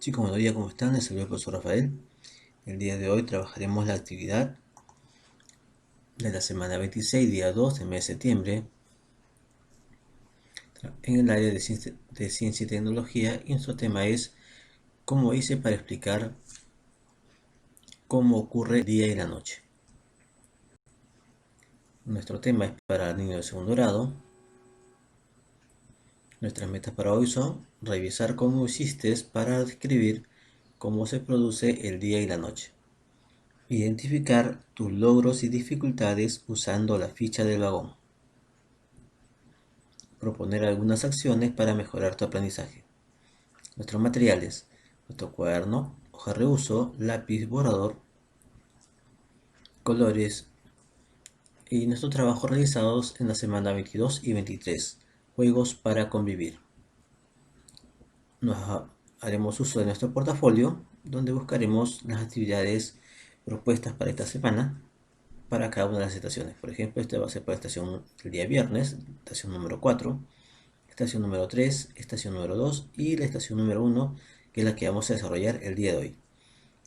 Chicos, buenos días, ¿cómo están? Les saluda el profesor Rafael. El día de hoy trabajaremos la actividad de la semana 26, día 2 del mes de septiembre, en el área de ciencia y tecnología, y nuestro tema es cómo hice para explicar cómo ocurre el día y la noche. Nuestro tema es para niños de segundo grado. Nuestras metas para hoy son revisar cómo hiciste para describir cómo se produce el día y la noche. Identificar tus logros y dificultades usando la ficha del vagón. Proponer algunas acciones para mejorar tu aprendizaje. Nuestros materiales: nuestro cuaderno, hoja de reuso, lápiz, borrador, colores y nuestros trabajos realizados en la semana 22 y 23. Juegos para convivir. Haremos uso de nuestro portafolio, donde buscaremos las actividades propuestas para esta semana para cada una de las estaciones. Por ejemplo, este va a ser para la estación del día viernes, estación número 4, estación número 3, estación número 2 y la estación número 1, que es la que vamos a desarrollar el día de hoy.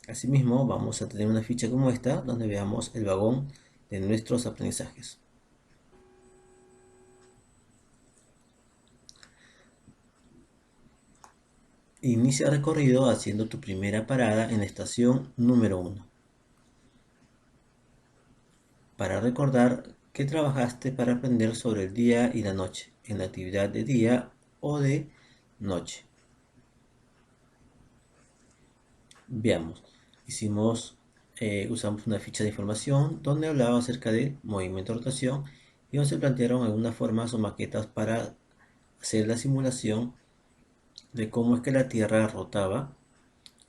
Asimismo, vamos a tener una ficha como esta, donde veamos el vagón de nuestros aprendizajes. Inicia el recorrido haciendo tu primera parada en la estación número 1. Para recordar que trabajaste para aprender sobre el día y la noche, en la actividad de día o de noche. Veamos, usamos una ficha de información donde hablaba acerca de movimiento de rotación y donde se plantearon algunas formas o maquetas para hacer la simulación de cómo es que la Tierra rotaba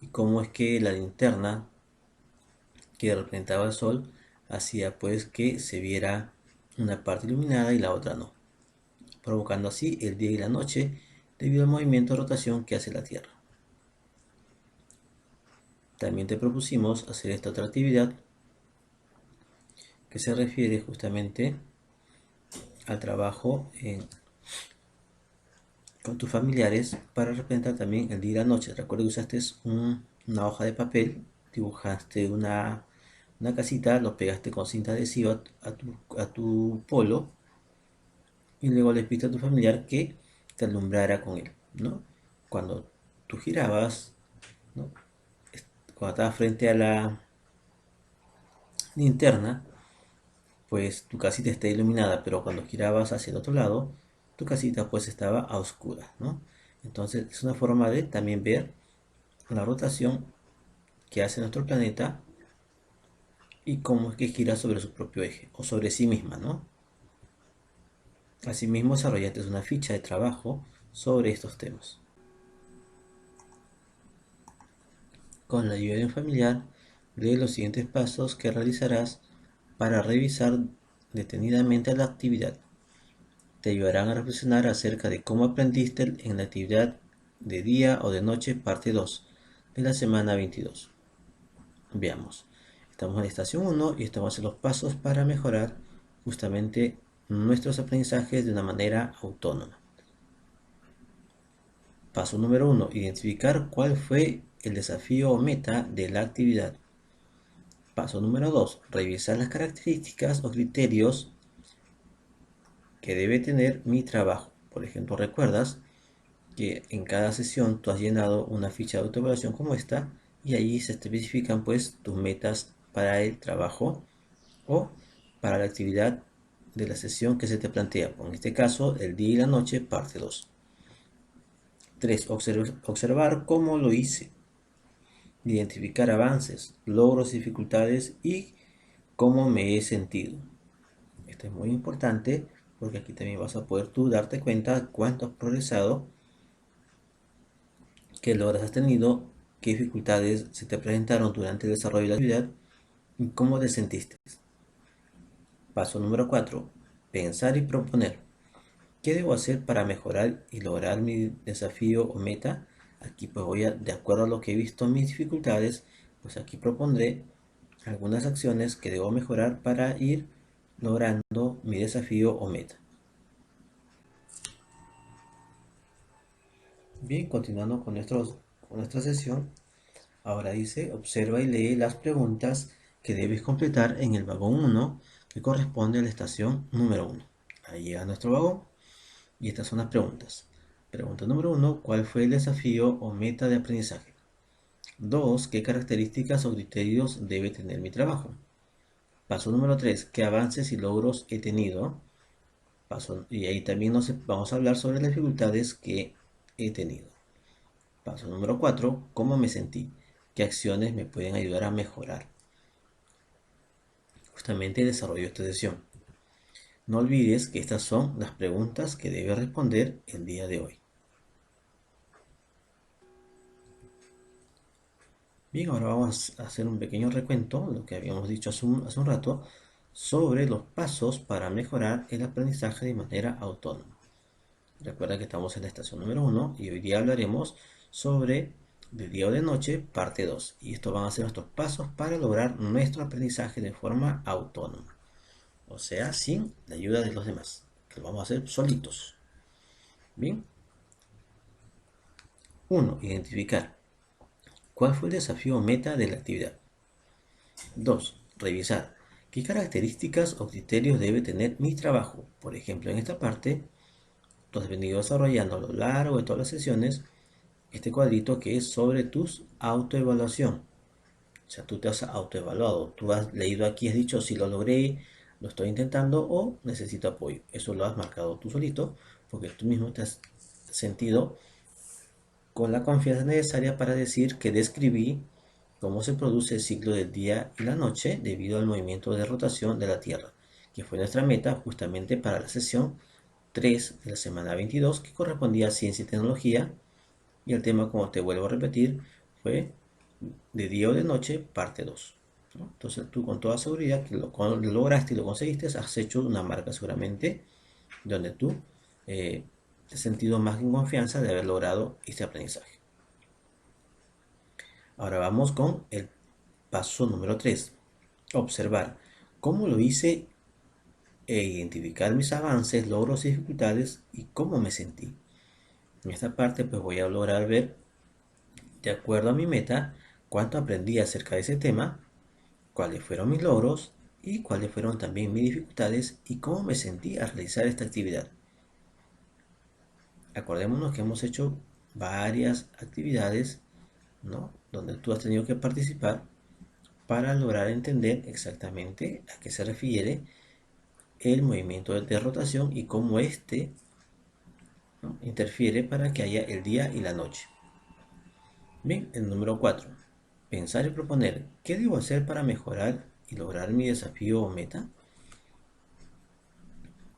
y cómo es que la linterna que representaba el Sol hacía pues que se viera una parte iluminada y la otra no, provocando así el día y la noche debido al movimiento de rotación que hace la Tierra. También te propusimos hacer esta otra actividad que se refiere justamente al trabajo con tus familiares para representar también el día y la noche. Recuerda que usaste una hoja de papel, dibujaste una casita, lo pegaste con cinta adhesiva a tu polo y luego le pediste a tu familiar que te alumbrara con él, ¿no? Cuando tú girabas, ¿no? Cuando estabas frente a la linterna, pues tu casita está iluminada, pero cuando girabas hacia el otro lado, tu casita pues estaba a oscuras, ¿no? Entonces es una forma de también ver la rotación que hace nuestro planeta y cómo es que gira sobre su propio eje o sobre sí misma, ¿no? Asimismo desarrollaste una ficha de trabajo sobre estos temas. Con la ayuda de un familiar, lee los siguientes pasos que realizarás para revisar detenidamente la actividad. Te ayudarán a reflexionar acerca de cómo aprendiste en la actividad de día o de noche parte 2 de la semana 22. Veamos. Estamos en la estación 1 y estamos en los pasos para mejorar justamente nuestros aprendizajes de una manera autónoma. Paso número 1. Identificar cuál fue el desafío o meta de la actividad. Paso número 2. Revisar las características o criterios que debe tener mi trabajo. Por ejemplo, recuerdas que en cada sesión tú has llenado una ficha de autoevaluación como esta y ahí se especifican pues tus metas para el trabajo o para la actividad de la sesión que se te plantea. En este caso, el día y la noche, parte 2. 3. Observar cómo lo hice. Identificar avances, logros y dificultades y cómo me he sentido. Esto es muy importante porque aquí también vas a poder tú darte cuenta cuánto has progresado, qué logros has tenido, qué dificultades se te presentaron durante el desarrollo de la actividad y cómo te sentiste. Paso número 4. Pensar y proponer. ¿Qué debo hacer para mejorar y lograr mi desafío o meta? Aquí pues de acuerdo a lo que he visto en mis dificultades, pues aquí propondré algunas acciones que debo mejorar para ir logrando mi desafío o meta. Bien, continuando con con nuestra sesión. Ahora dice, observa y lee las preguntas que debes completar en el vagón 1 que corresponde a la estación número 1. Ahí llega nuestro vagón y estas son las preguntas. Pregunta número 1, ¿cuál fue el desafío o meta de aprendizaje? 2, ¿qué características o criterios debe tener mi trabajo? Paso número 3, ¿qué avances y logros he tenido? Y ahí también vamos a hablar sobre las dificultades que he tenido. Paso número 4, ¿cómo me sentí? ¿Qué acciones me pueden ayudar a mejorar justamente el desarrollo de esta sesión? No olvides que estas son las preguntas que debes responder el día de hoy. Bien, ahora vamos a hacer un pequeño recuento de lo que habíamos dicho hace un rato sobre los pasos para mejorar el aprendizaje de manera autónoma. Recuerda que estamos en la estación número 1 y hoy día hablaremos sobre de día o de noche, parte 2. Y estos van a ser nuestros pasos para lograr nuestro aprendizaje de forma autónoma. O sea, sin la ayuda de los demás, que lo vamos a hacer solitos. Bien. 1. Identificar. ¿Cuál fue el desafío o meta de la actividad? 2. Revisar. ¿Qué características o criterios debe tener mi trabajo? Por ejemplo, en esta parte, tú has venido desarrollando a lo largo de todas las sesiones este cuadrito que es sobre tus autoevaluación. O sea, tú te has autoevaluado. Tú has leído aquí, has dicho si lo logré, lo estoy intentando o necesito apoyo. Eso lo has marcado tú solito porque tú mismo te has sentido con la confianza necesaria para decir que describí cómo se produce el ciclo del día y la noche debido al movimiento de rotación de la Tierra, que fue nuestra meta justamente para la sesión 3 de la semana 22, que correspondía a ciencia y tecnología, y el tema, como te vuelvo a repetir, fue de día o de noche, parte 2. ¿No? Entonces tú con toda seguridad que lo lograste y lo conseguiste, has hecho una marca seguramente donde tú te has sentido más en confianza de haber logrado este aprendizaje. Ahora vamos con el paso número 3. Observar cómo lo hice e identificar mis avances, logros y dificultades y cómo me sentí. En esta parte pues voy a lograr ver, de acuerdo a mi meta, cuánto aprendí acerca de ese tema, cuáles fueron mis logros y cuáles fueron también mis dificultades y cómo me sentí al realizar esta actividad. Acordémonos que hemos hecho varias actividades, ¿no?, donde tú has tenido que participar para lograr entender exactamente a qué se refiere el movimiento de rotación y cómo éste, ¿no?, interfiere para que haya el día y la noche. Bien, el número 4. Pensar y proponer. ¿Qué debo hacer para mejorar y lograr mi desafío o meta?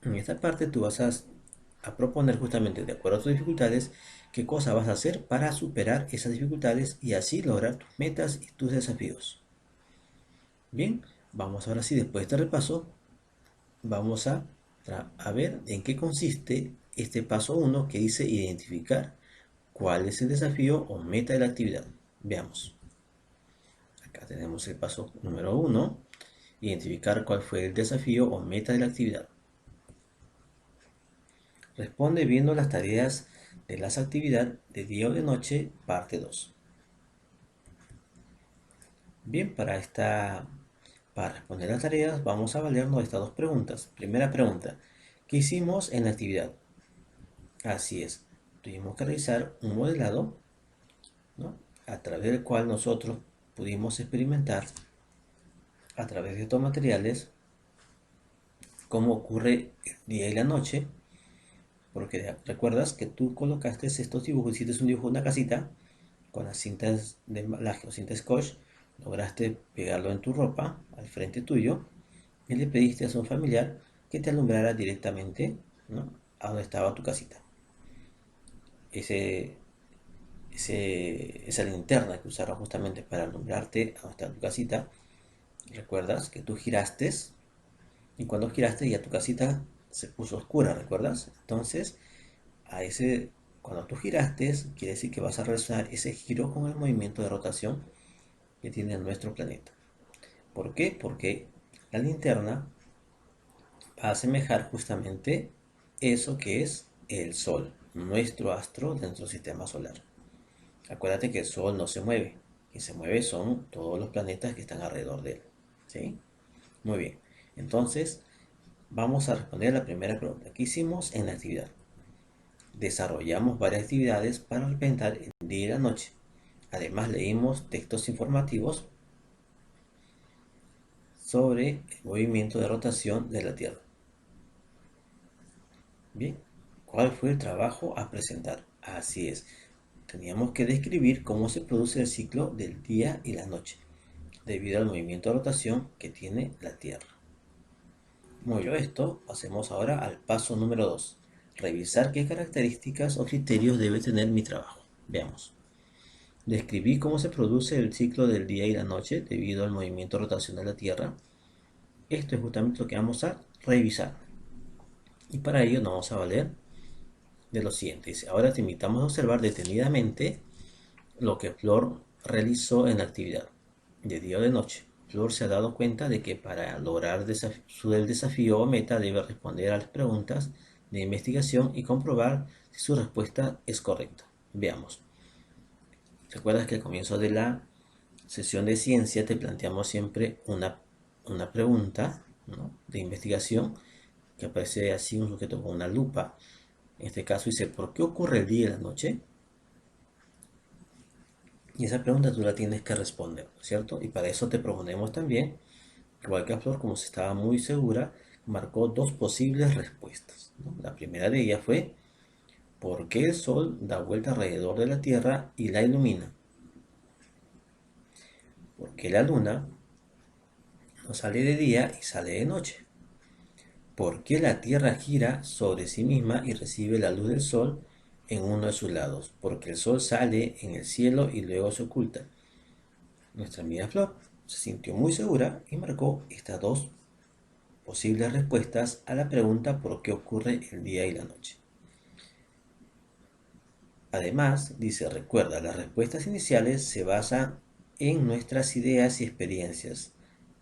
En esta parte tú vas a proponer justamente de acuerdo a tus dificultades qué cosa vas a hacer para superar esas dificultades y así lograr tus metas y tus desafíos. Bien, vamos ahora sí, después de este repaso, vamos a ver en qué consiste este paso 1 que dice identificar cuál es el desafío o meta de la actividad. Veamos. Acá tenemos el paso número 1, identificar cuál fue el desafío o meta de la actividad. Responde viendo las tareas de las actividades de día o de noche, parte 2. Bien, para responder las tareas vamos a valernos de estas dos preguntas. Primera pregunta, ¿qué hicimos en la actividad? Así es, tuvimos que realizar un modelado, ¿no?, a través del cual nosotros pudimos experimentar a través de estos materiales cómo ocurre el día y la noche, porque recuerdas que tú colocaste estos dibujos, hiciste un dibujo de una casita con las cintas de embalaje o cinta scotch, lograste pegarlo en tu ropa al frente tuyo y le pediste a un familiar que te alumbrara directamente, ¿no?, a donde estaba tu casita. Ese, esa linterna que usaron justamente para alumbrarte a donde está tu casita, recuerdas que tú giraste y cuando giraste ya tu casita se puso oscura, ¿recuerdas? Entonces, cuando tú giraste, quiere decir que vas a realizar ese giro con el movimiento de rotación que tiene nuestro planeta. ¿Por qué? Porque la linterna va a asemejar justamente eso que es el Sol, nuestro astro dentro del sistema solar. Acuérdate que el Sol no se mueve. Quien se mueve son todos los planetas que están alrededor de él. ¿Sí? Muy bien. Entonces, vamos a responder la primera pregunta. ¿Qué hicimos en la actividad? Desarrollamos varias actividades para representar el día y la noche. Además, leímos textos informativos sobre el movimiento de rotación de la Tierra. Bien, ¿cuál fue el trabajo a presentar? Así es, teníamos que describir cómo se produce el ciclo del día y la noche, debido al movimiento de rotación que tiene la Tierra. Muy bien, esto pasemos ahora al paso número 2. Revisar qué características o criterios debe tener mi trabajo. Veamos. Describí cómo se produce el ciclo del día y la noche debido al movimiento de rotación de la Tierra. Esto es justamente lo que vamos a revisar. Y para ello nos vamos a valer de lo siguiente. Dice, ahora te invitamos a observar detenidamente lo que Flor realizó en la actividad de día o de noche. Flor se ha dado cuenta de que para lograr el desafío o meta debe responder a las preguntas de investigación y comprobar si su respuesta es correcta. Veamos. ¿Recuerdas que al comienzo de la sesión de ciencia te planteamos siempre una pregunta, ¿no?, de investigación que aparece así un sujeto con una lupa? En este caso dice, ¿por qué ocurre el día y la noche? Y esa pregunta tú la tienes que responder, ¿cierto? Y para eso te proponemos también, igual que a Flor, como se estaba muy segura, marcó dos posibles respuestas, ¿no? La primera de ellas fue, ¿por qué el Sol da vuelta alrededor de la Tierra y la ilumina? ¿Por qué la Luna no sale de día y sale de noche? ¿Por qué la Tierra gira sobre sí misma y recibe la luz del Sol en uno de sus lados? Porque el Sol sale en el cielo y luego se oculta. Nuestra amiga Flor se sintió muy segura y marcó estas dos posibles respuestas a la pregunta por qué ocurre el día y la noche. Además, dice, recuerda, las respuestas iniciales se basan en nuestras ideas y experiencias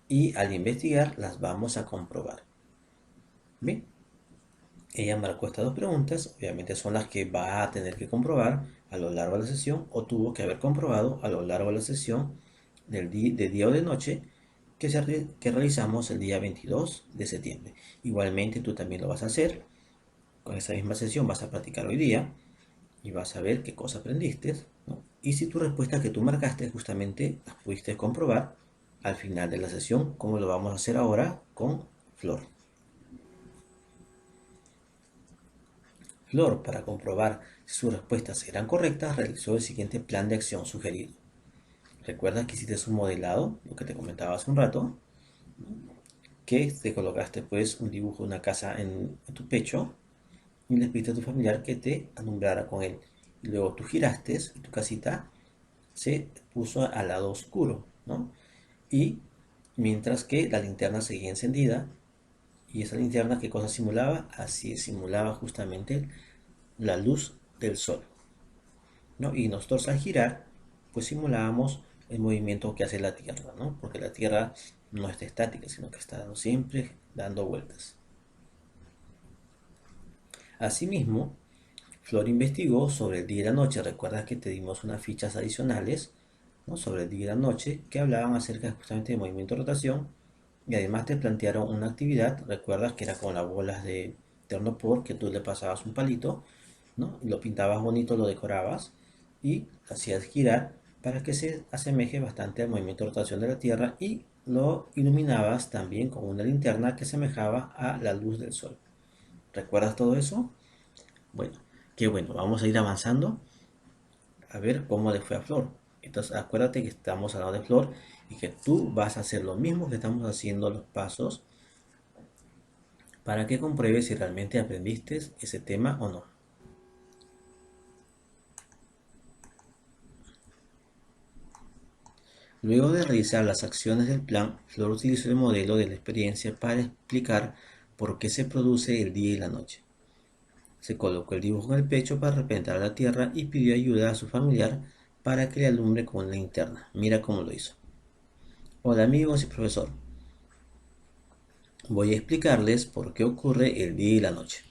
y al investigar las vamos a comprobar. Bien, ella marcó estas dos preguntas, obviamente son las que va a tener que comprobar a lo largo de la sesión o tuvo que haber comprobado a lo largo de la sesión de día o de noche que realizamos el día 22 de septiembre. Igualmente tú también lo vas a hacer. Con esa misma sesión vas a practicar hoy día y vas a ver qué cosa aprendiste, ¿no? Y si tu respuesta que tú marcaste justamente las pudiste comprobar al final de la sesión, como lo vamos a hacer ahora con Flor. Flor, para comprobar si sus respuestas eran correctas, realizó el siguiente plan de acción sugerido. Recuerda que hiciste un modelado, lo que te comentaba hace un rato, que te colocaste pues un dibujo de una casa en tu pecho y le pediste a tu familiar que te alumbrara con él. Y luego tú giraste y tu casita se puso al lado oscuro, ¿no? Y mientras que la linterna seguía encendida, y esa linterna, ¿qué cosa simulaba? Así simulaba justamente la luz del sol, ¿no? Y nosotros al girar, pues simulábamos el movimiento que hace la Tierra, ¿no? Porque la Tierra no está estática, sino que está siempre dando vueltas. Asimismo, Flor investigó sobre el día y la noche. Recuerdas que te dimos unas fichas adicionales, ¿no?, sobre el día y la noche que hablaban acerca justamente de movimiento de rotación y además te plantearon una actividad. Recuerdas que era con las bolas de Thermopor, que tú le pasabas un palito, ¿no?, y lo pintabas bonito, lo decorabas y hacías girar para que se asemeje bastante al movimiento de rotación de la Tierra y lo iluminabas también con una linterna que semejaba a la luz del sol. ¿Recuerdas todo eso? Bueno, qué bueno, vamos a ir avanzando a ver cómo le fue a Flor. Entonces acuérdate que estamos hablando de Flor y que tú vas a hacer lo mismo que estamos haciendo los pasos para que compruebes si realmente aprendiste ese tema o no. Luego de realizar las acciones del plan, Flor utilizó el modelo de la experiencia para explicar por qué se produce el día y la noche. Se colocó el dibujo en el pecho para representar a la Tierra y pidió ayuda a su familiar para que le alumbre con la linterna. Mira cómo lo hizo. Hola amigos y profesor, voy a explicarles por qué ocurre el día y la noche.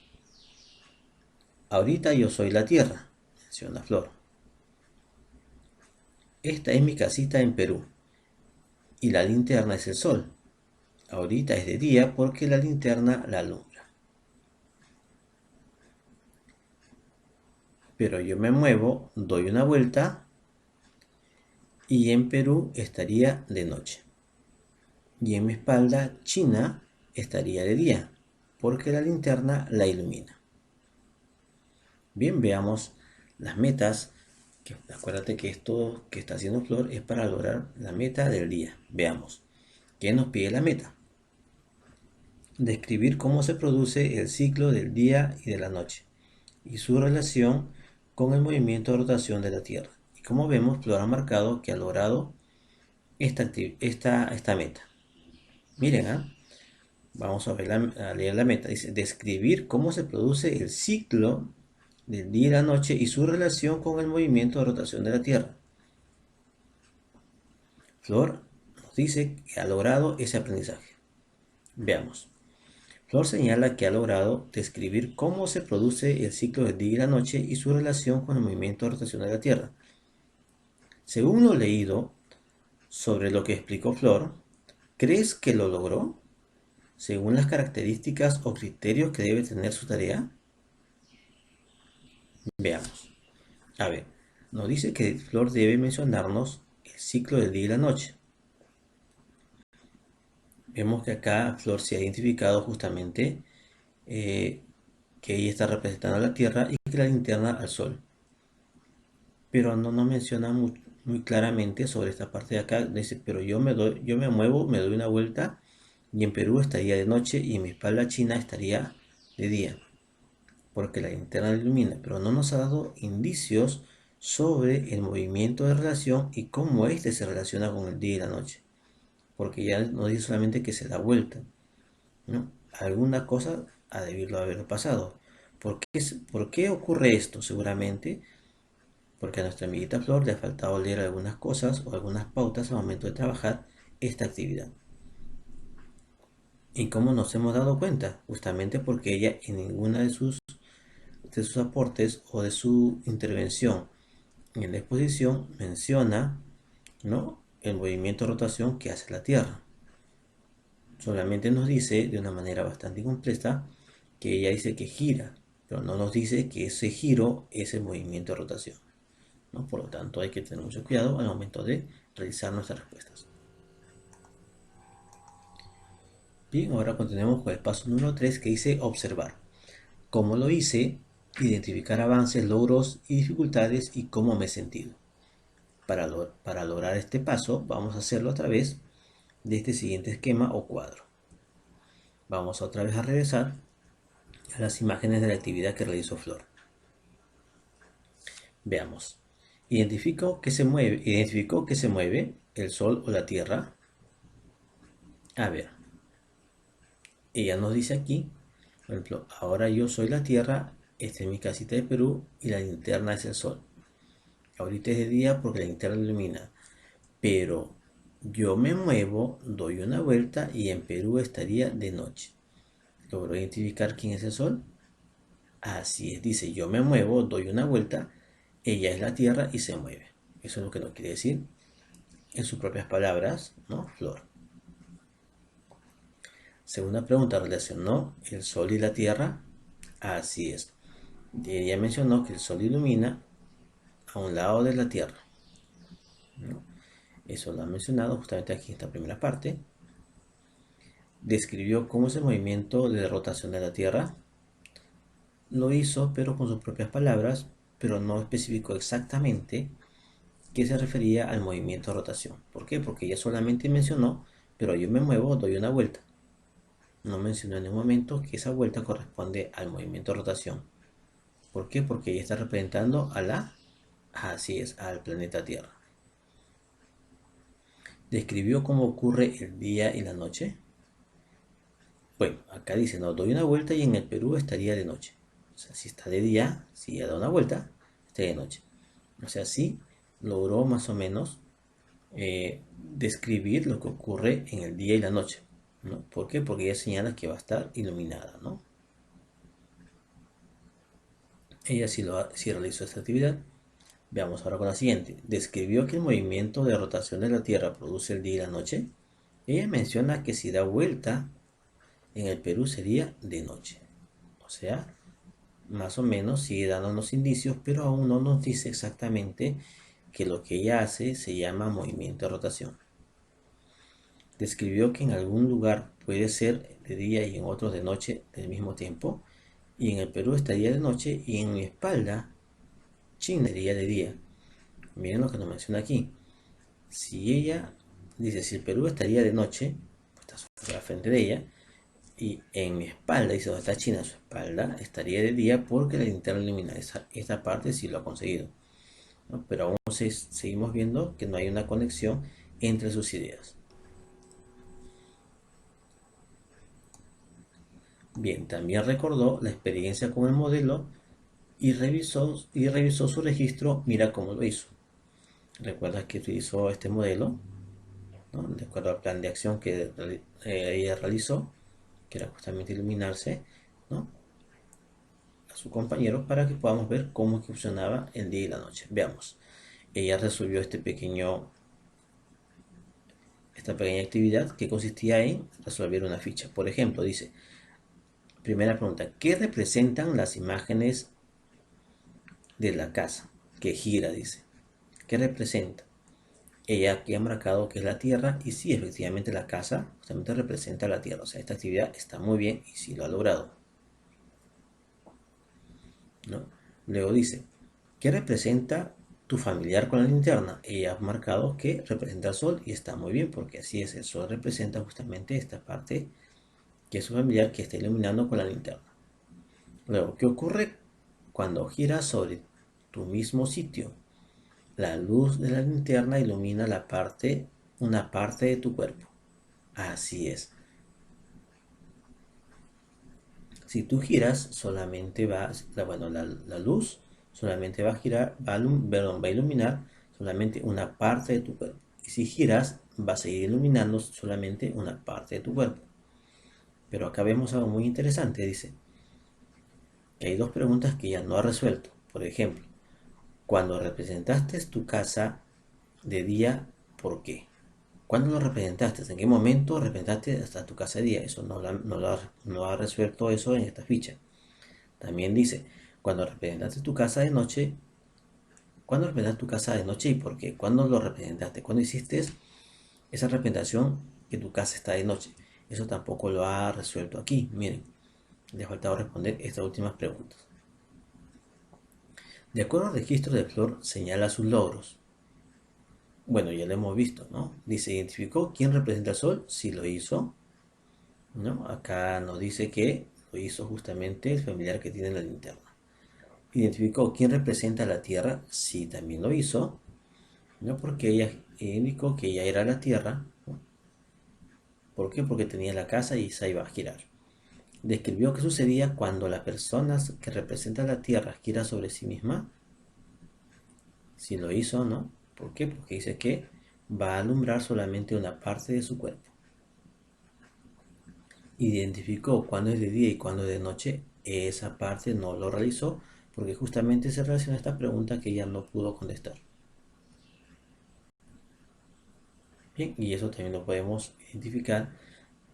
Ahorita yo soy la Tierra, menciona Flor. esta es mi casita en Perú y la linterna es el sol. Ahorita es de día porque la linterna la alumbra. Pero yo me muevo, doy una vuelta y en Perú estaría de noche. Y en mi espalda china estaría de día porque la linterna la ilumina. Bien, veamos las metas. Acuérdate que esto que está haciendo Flor es para lograr la meta del día. Veamos. ¿Qué nos pide la meta? Describir cómo se produce el ciclo del día y de la noche y su relación con el movimiento de rotación de la Tierra. Y como vemos, Flor ha marcado que ha logrado esta meta. Miren, vamos a leer la meta. Dice, describir cómo se produce el ciclo del día y la noche y su relación con el movimiento de rotación de la Tierra. Flor nos dice que ha logrado ese aprendizaje. Veamos. Flor señala que ha logrado describir cómo se produce el ciclo del día y la noche y su relación con el movimiento de rotación de la Tierra. Según lo leído sobre lo que explicó Flor, ¿crees que lo logró? Según las características o criterios que debe tener su tarea. Veamos. A ver, nos dice que Flor debe mencionarnos el ciclo del día y la noche. Vemos que acá Flor se ha identificado justamente que ella está representando a la Tierra y que la linterna al Sol. Pero no nos menciona muy claramente sobre esta parte de acá. Dice, pero yo me muevo, me doy una vuelta y en Perú estaría de noche y en mi espalda china estaría de día, porque la linterna ilumina, pero no nos ha dado indicios sobre el movimiento de relación y cómo éste se relaciona con el día y la noche, porque ya nos dice solamente que se da vuelta, ¿no? Alguna cosa ha debido haber pasado. ¿Por qué ocurre esto? Seguramente porque a nuestra amiguita Flor le ha faltado leer algunas cosas o algunas pautas al momento de trabajar esta actividad. ¿Y cómo nos hemos dado cuenta? Justamente porque ella en ninguna de sus aportes o de su intervención en la exposición menciona, ¿no?, el movimiento de rotación que hace la Tierra. Solamente nos dice de una manera bastante incompleta que ella dice que gira, pero no nos dice que ese giro es el movimiento de rotación, ¿no? Por lo tanto, hay que tener mucho cuidado al momento de realizar nuestras respuestas. Bien, ahora continuemos con el paso número 3 que dice observar. ¿Cómo lo hice? Identificar avances, logros y dificultades y cómo me he sentido. Para lograr este paso, vamos a hacerlo a través de este siguiente esquema o cuadro. Vamos otra vez a regresar a las imágenes de la actividad que realizó Flor. Veamos. Identificó que se mueve el sol o la tierra. A ver, ella nos dice aquí, por ejemplo, ahora yo soy la tierra, esta es mi casita de Perú y la linterna es el sol. Ahorita es de día porque la linterna ilumina, pero yo me muevo, doy una vuelta y en Perú estaría de noche. ¿Logró identificar quién es el sol? Así es, dice, yo me muevo, doy una vuelta, ella es la tierra y se mueve. Eso es lo que nos quiere decir en sus propias palabras, ¿no? Flor. Segunda pregunta, ¿relacionó el sol y la tierra? Así es. Ella mencionó que el sol ilumina a un lado de la tierra, ¿no? Eso lo ha mencionado justamente aquí en esta primera parte. Describió cómo es el movimiento de rotación de la tierra. Lo hizo, pero con sus propias palabras, pero no especificó exactamente qué se refería al movimiento de rotación. ¿Por qué? Porque ella solamente mencionó, pero yo me muevo, doy una vuelta. No mencionó en ningún momento que esa vuelta corresponde al movimiento de rotación. ¿Por qué? Porque ella está representando así es, al planeta Tierra. Describió cómo ocurre el día y la noche. Bueno, acá dice, no, doy una vuelta y en el Perú estaría de noche. O sea, si está de día, si ella da una vuelta, estaría de noche. O sea, sí logró más o menos describir lo que ocurre en el día y la noche, ¿no? ¿Por qué? Porque ella señala que va a estar iluminada, ¿no? Ella sí realizó esta actividad. Veamos ahora con la siguiente. ¿Describió que el movimiento de rotación de la Tierra produce el día y la noche? Ella menciona que si da vuelta en el Perú sería de noche. O sea, más o menos sigue dándonos indicios, pero aún no nos dice exactamente que lo que ella hace se llama movimiento de rotación. Describió que en algún lugar puede ser de día y en otros de noche del mismo tiempo, y en el Perú estaría de noche y en mi espalda China sería de día. Miren lo que nos menciona aquí. Si ella dice, si el Perú estaría de noche, pues está a la frente de ella, y en mi espalda, dice donde está China, su espalda, estaría de día porque la linterna ilumina. Esta parte sí lo ha conseguido, ¿no? Pero aún seguimos viendo que no hay una conexión entre sus ideas. Bien, también recordó la experiencia con el modelo y revisó su registro, mira cómo lo hizo. Recuerda que utilizó este modelo, ¿no? De acuerdo al plan de acción que ella realizó, que era justamente iluminarse, ¿no? A su compañero para que podamos ver cómo funcionaba el día y la noche. Veamos. Ella resolvió esta pequeña actividad que consistía en resolver una ficha. Por ejemplo, dice, primera pregunta, ¿qué representan las imágenes de la casa que gira? Dice, ¿qué representa? Ella aquí ha marcado que es la Tierra y sí, efectivamente la casa justamente representa la Tierra. O sea, esta actividad está muy bien y sí lo ha logrado, ¿no? Luego dice, ¿qué representa tu familiar con la linterna? Ella ha marcado que representa el sol y está muy bien porque así es, el sol representa justamente esta parte que es su familiar que está iluminando con la linterna. Luego, ¿qué ocurre cuando giras sobre tu mismo sitio? La luz de la linterna ilumina una parte de tu cuerpo. Así es. Si tú giras, solamente la luz solamente va a girar, va a iluminar solamente una parte de tu cuerpo. Y si giras, va a seguir iluminando solamente una parte de tu cuerpo. Pero acá vemos algo muy interesante, dice, que hay dos preguntas que ya no ha resuelto. Por ejemplo, cuando representaste tu casa de día, ¿por qué? ¿Cuándo lo representaste? ¿En qué momento representaste hasta tu casa de día? Eso no ha resuelto eso en esta ficha. También dice, cuando representaste tu casa de noche, ¿cuándo representaste tu casa de noche y por qué? ¿Cuándo lo representaste? ¿Cuándo hiciste esa representación que tu casa está de noche? Eso tampoco lo ha resuelto aquí. Miren, le ha faltado responder estas últimas preguntas. De acuerdo al registro de Flor, señala sus logros. Bueno, ya lo hemos visto, ¿no? Dice, identificó quién representa al sol, si lo hizo, ¿no? Acá nos dice que lo hizo justamente el familiar que tiene la linterna. Identificó quién representa a la Tierra, sí, también lo hizo, ¿no? Porque ella indicó que ella era la Tierra, ¿no? ¿Por qué? Porque tenía la casa y esa iba a girar. Describió qué sucedía cuando la persona que representa la Tierra gira sobre sí misma, si lo hizo, ¿no? ¿Por qué? Porque dice que va a alumbrar solamente una parte de su cuerpo. Identificó cuándo es de día y cuándo es de noche, esa parte no lo realizó porque justamente se relaciona a esta pregunta que ella no pudo contestar. Bien, y eso también lo podemos identificar,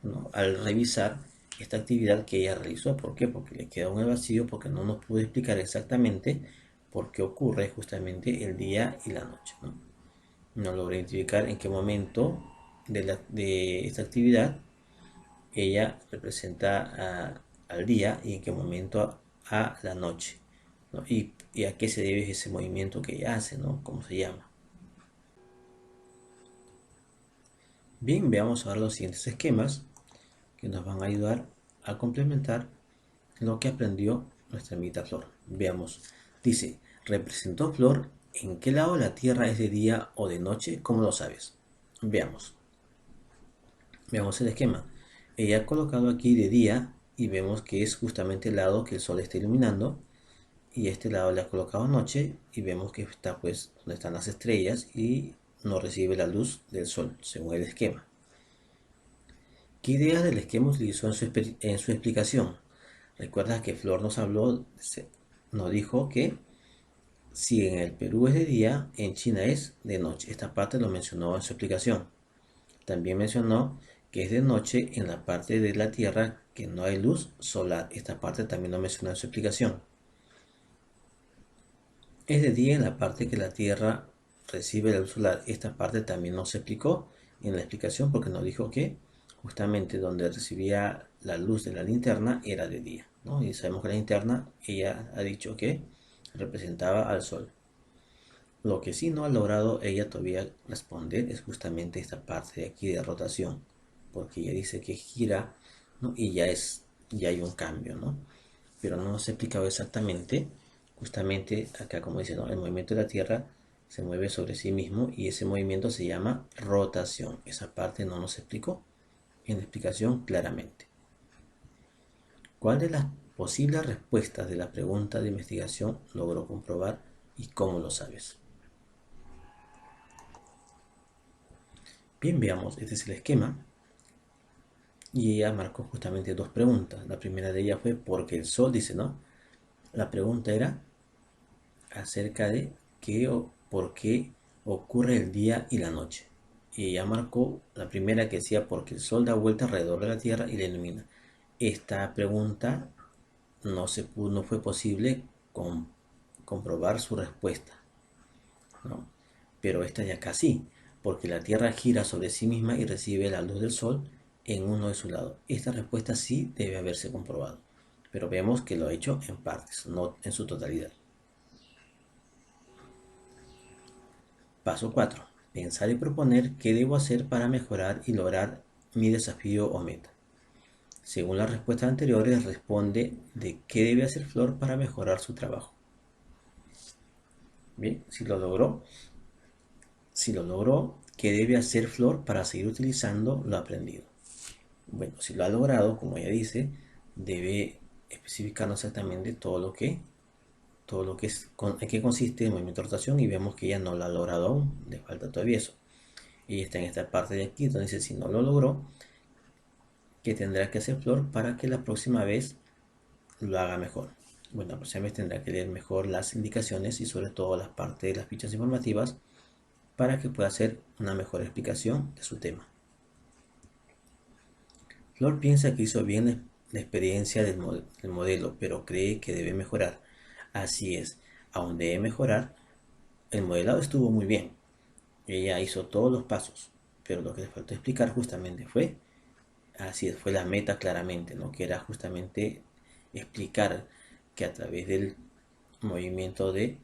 ¿no? Al revisar esta actividad que ella realizó. ¿Por qué? Porque le quedó en el vacío, porque no nos pudo explicar exactamente por qué ocurre justamente el día y la noche, ¿no? No logró identificar en qué momento de esta actividad ella representa al día y en qué momento a la noche, ¿no? Y a qué se debe ese movimiento que ella hace, ¿no? ¿Cómo se llama? Bien, veamos ahora los siguientes esquemas que nos van a ayudar a complementar lo que aprendió nuestra amiguita Flor. Veamos. Dice, ¿representó Flor en qué lado la Tierra es de día o de noche? ¿Cómo lo sabes? Veamos. Veamos el esquema. Ella ha colocado aquí de día y vemos que es justamente el lado que el sol está iluminando. Y este lado le ha colocado noche y vemos que está pues donde están las estrellas y no recibe la luz del sol, según el esquema. ¿Qué idea del esquema utilizó en su explicación? Recuerda que Flor nos habló, nos dijo que Si en el Perú es de día, en China es de noche. Esta parte lo mencionó en su explicación. También mencionó que es de noche en la parte de la Tierra que no hay luz solar. Esta parte también lo mencionó en su explicación. Es de día en la parte que la Tierra recibe la luz solar. Esta parte también no se explicó en la explicación porque nos dijo que justamente donde recibía la luz de la linterna era de día, ¿no? Y sabemos que la linterna, ella ha dicho que representaba al sol. Lo que sí no ha logrado ella todavía responder es justamente esta parte de aquí de rotación, porque ella dice que gira, ¿no? Y ya hay un cambio, ¿no? Pero no nos ha explicado exactamente, justamente acá como dice, ¿no? El movimiento de la Tierra se mueve sobre sí mismo y ese movimiento se llama rotación. Esa parte no nos explicó en la explicación claramente. ¿Cuál de las posibles respuestas de la pregunta de investigación logró comprobar y cómo lo sabes? Bien, veamos, este es el esquema y ella marcó justamente dos preguntas. La primera de ellas fue ¿por qué el Sol? Dice, ¿no? La pregunta era acerca de qué o por qué ocurre el día y la noche. Y ella marcó la primera que decía porque el Sol da vuelta alrededor de la Tierra y la ilumina. Esta pregunta no fue posible comprobar su respuesta, ¿no? Pero esta ya casi, porque la Tierra gira sobre sí misma y recibe la luz del Sol en uno de sus lados. Esta respuesta sí debe haberse comprobado, pero vemos que lo ha hecho en partes, no en su totalidad. Paso 4. Pensar y proponer qué debo hacer para mejorar y lograr mi desafío o meta. Según las respuestas anteriores, responde de qué debe hacer Flor para mejorar su trabajo. Bien, si lo logró, ¿qué debe hacer Flor para seguir utilizando lo aprendido? Bueno, si lo ha logrado, como ella dice, debe especificarnos exactamente todo lo que es, en qué consiste el movimiento de rotación y vemos que ella no lo ha logrado aún, le falta todavía eso. Y está en esta parte de aquí, donde dice si no lo logró, ¿qué tendrá que hacer Flor para que la próxima vez lo haga mejor? Bueno, la próxima vez tendrá que leer mejor las indicaciones y sobre todo las partes de las fichas informativas para que pueda hacer una mejor explicación de su tema. Flor piensa que hizo bien la experiencia del modelo, pero cree que debe mejorar. Así es, aún debe mejorar. El modelado estuvo muy bien. Ella hizo todos los pasos, pero lo que le faltó explicar justamente así es, fue la meta claramente, ¿no? Que era justamente explicar que a través del movimiento ¿de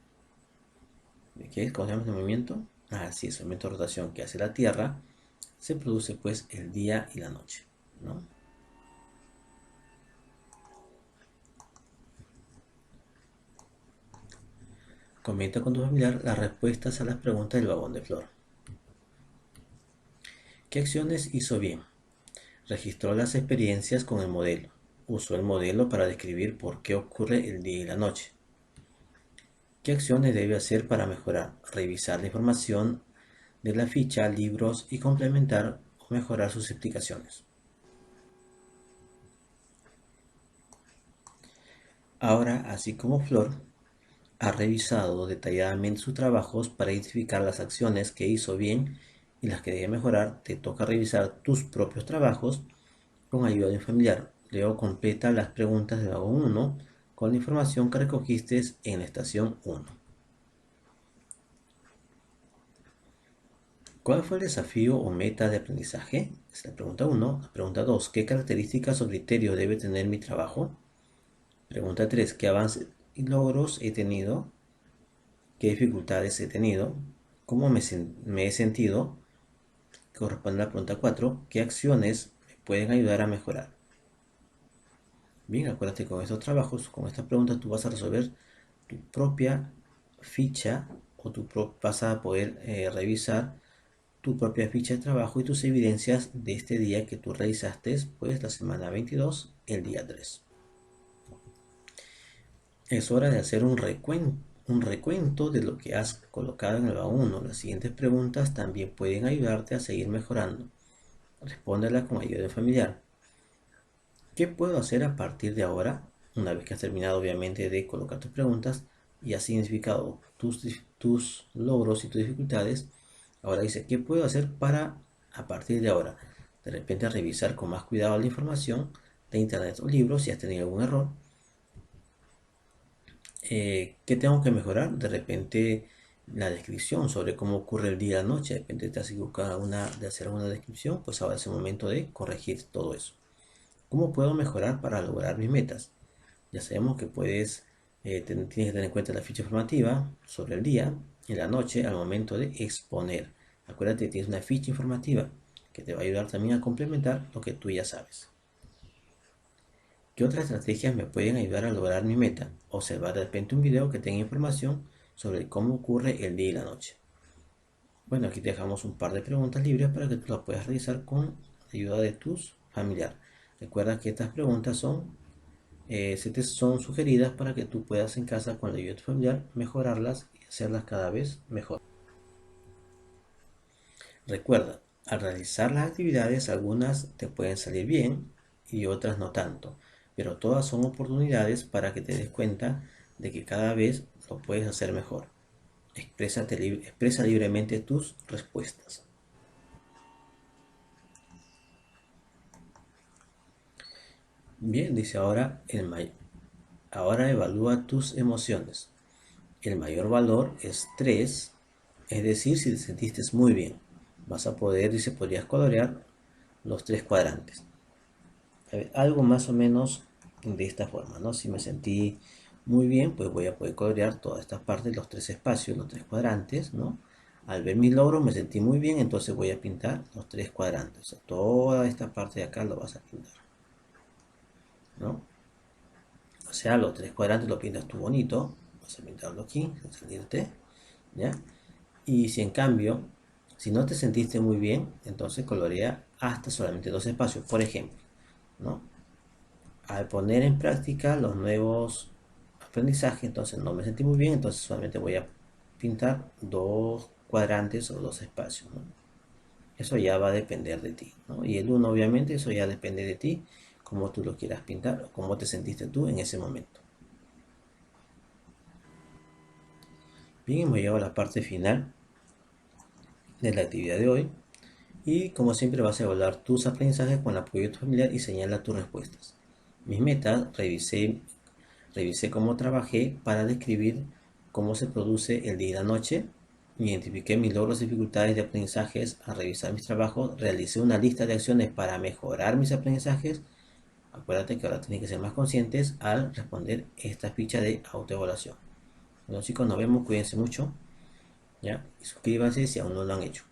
qué es? ¿Cómo se llama este movimiento? Así es, el movimiento de rotación que hace la Tierra, se produce pues el día y la noche, ¿no? Comenta con tu familiar las respuestas a las preguntas del vagón de Flor. ¿Qué acciones hizo bien? Registró las experiencias con el modelo. Usó el modelo para describir por qué ocurre el día y la noche. ¿Qué acciones debe hacer para mejorar? Revisar la información de la ficha, libros y complementar o mejorar sus explicaciones. Ahora, así como Flor, ha revisado detalladamente sus trabajos para identificar las acciones que hizo bien y las que debe mejorar, te toca revisar tus propios trabajos con ayuda de un familiar. Luego completa las preguntas de vagón 1 con la información que recogiste en la estación 1. ¿Cuál fue el desafío o meta de aprendizaje? Es la pregunta 1. La pregunta 2. ¿Qué características o criterios debe tener mi trabajo? Pregunta 3. ¿Qué avances y logros he tenido? ¿Qué dificultades he tenido? ¿Cómo me he sentido? Corresponde a la pregunta 4. ¿Qué acciones me pueden ayudar a mejorar? Bien, acuérdate con estos trabajos, con estas preguntas, tú vas a resolver tu propia ficha o vas a poder revisar tu propia ficha de trabajo y tus evidencias de este día que tú realizaste, pues la semana 22, el día 3. Es hora de hacer un recuento de lo que has colocado en el A1. Las siguientes preguntas también pueden ayudarte a seguir mejorando. Respóndela con ayuda de familiar. ¿Qué puedo hacer a partir de ahora? Una vez que has terminado obviamente de colocar tus preguntas y has identificado tus logros y tus dificultades. Ahora dice, ¿qué puedo hacer para, a partir de ahora, de repente revisar con más cuidado la información de internet o libros si has tenido algún error? ¿Qué tengo que mejorar? De repente la descripción sobre cómo ocurre el día y la noche. De repente te has equivocado de hacer una descripción, pues ahora es el momento de corregir todo eso. ¿Cómo puedo mejorar para lograr mis metas? Ya sabemos que tienes que tener en cuenta la ficha informativa sobre el día y la noche al momento de exponer. Acuérdate que tienes una ficha informativa que te va a ayudar también a complementar lo que tú ya sabes. ¿Qué otras estrategias me pueden ayudar a lograr mi meta? Observar de repente un video que tenga información sobre cómo ocurre el día y la noche. Bueno, aquí te dejamos un par de preguntas libres para que tú las puedas realizar con ayuda de tus familiares. Recuerda que estas preguntas son sugeridas para que tú puedas en casa con la ayuda de tu familiar mejorarlas y hacerlas cada vez mejor. Recuerda, al realizar las actividades algunas te pueden salir bien y otras no tanto, pero todas son oportunidades para que te des cuenta de que cada vez lo puedes hacer mejor. Expresa libremente tus respuestas. Bien, dice ahora evalúa tus emociones. El mayor valor es 3, es decir, si te sentiste muy bien. Vas a poder, dice, podrías colorear los 3 cuadrantes. A ver, algo más o menos de esta forma, ¿no? Si me sentí muy bien, pues voy a poder colorear todas estas partes, los 3 espacios, los 3 cuadrantes, ¿no? Al ver mis logros me sentí muy bien, entonces voy a pintar los 3 cuadrantes. O sea, toda esta parte de acá lo vas a pintar, ¿no? O sea, los 3 cuadrantes lo pintas tú bonito. Vas a pintarlo aquí, sin salirte, ¿ya? Y si en cambio, si no te sentiste muy bien, entonces colorea hasta solamente 2 espacios, por ejemplo, ¿no? Al poner en práctica los nuevos aprendizajes, entonces no me sentí muy bien, entonces solamente voy a pintar 2 cuadrantes o 2 espacios, ¿no? Eso ya va a depender de ti, ¿no? Y el 1 obviamente, eso ya depende de ti, cómo tú lo quieras pintar o cómo te sentiste tú en ese momento. Bien, hemos llegado a la parte final de la actividad de hoy. Y como siempre vas a evaluar tus aprendizajes con el apoyo de tu familiar y señala tus respuestas. Mis metas, revisé cómo trabajé para describir cómo se produce el día y la noche. Identifiqué mis logros y dificultades de aprendizajes al revisar mis trabajos. Realicé una lista de acciones para mejorar mis aprendizajes. Acuérdate que ahora tienes que ser más conscientes al responder esta ficha de autoevaluación. Bueno chicos, nos vemos, cuídense mucho, ¿ya? Y suscríbanse si aún no lo han hecho.